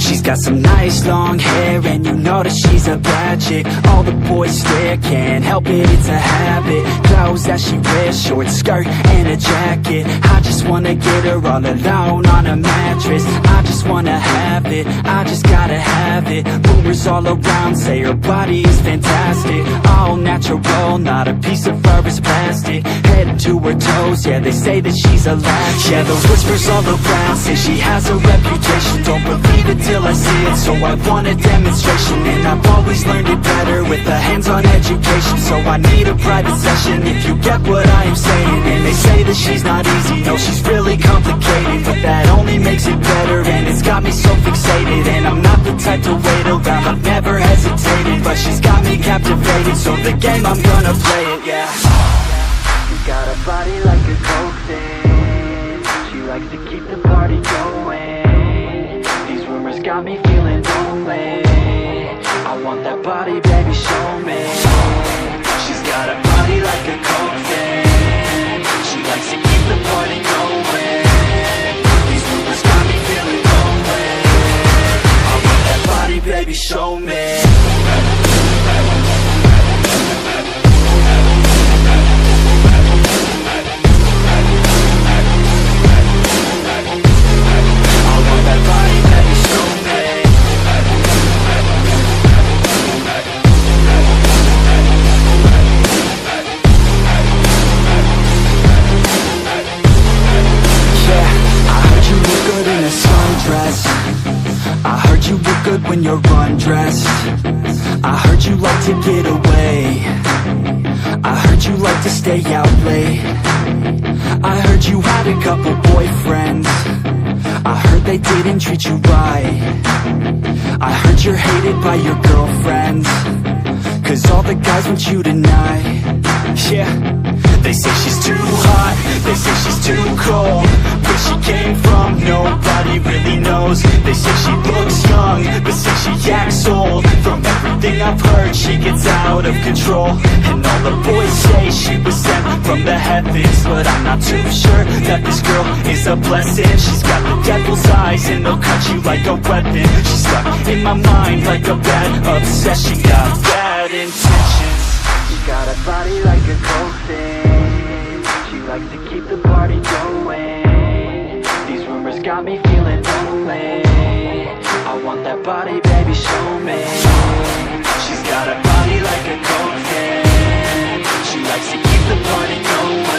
She's got some nice long hair, and you know that she's a bad chick. All the boys stare, can't help it, it's a habit. Clothes that she wears, short skirt and a jacket. I just wanna get her all alone on a mattress. I just wanna have it, I just gotta have it. Rumors all around say her body is fantastic. All natural, not a piece of fur is plastic. Head to her toes, yeah, they say that she's a latch. Yeah, the whispers all around say she has a reputation. Don't believe it till I see it, so I want a demonstration. And I've always learned it better with a hands-on education. So I need a private session if you get what I am saying. And they say that she's not easy, no, she's really complicated, but that only makes it better, and it's got me so fixated. And I'm not the type to wait around, I've never hesitated, but she's got me captivated, so the game, I'm gonna play it, yeah. She got a body like a coaxin'. She likes to keep the party going. These rumors got me feeling lonely. I want that body, baby, show me. She's got a body like a coaxin'. She likes to keep the party going. These rumors got me feeling lonely. I want that body, baby, show me. When you're undressed, I heard you like to get away. I heard you like to stay out late. I heard you had a couple boyfriends. I heard they didn't treat you right. I heard you're hated by your girlfriends, 'cause all the guys want you tonight. Yeah, they say she's too hot, they say she's too cold. Where she came from, nobody really knows. They say she looks young, but say she acts old. From everything I've heard, she gets out of control. And all the boys say she was sent from the heavens, but I'm not too sure that this girl is a blessing. She's got the devil's eyes, and they'll cut you like a weapon. She's stuck in my mind like a bad obsession. Got bad intentions. She got a body like a coaxin'. She likes to keep the party going. These rumors got me feeling lonely. I want that body, baby, show me. She's got a body like a coaxin'. She likes to keep the party going.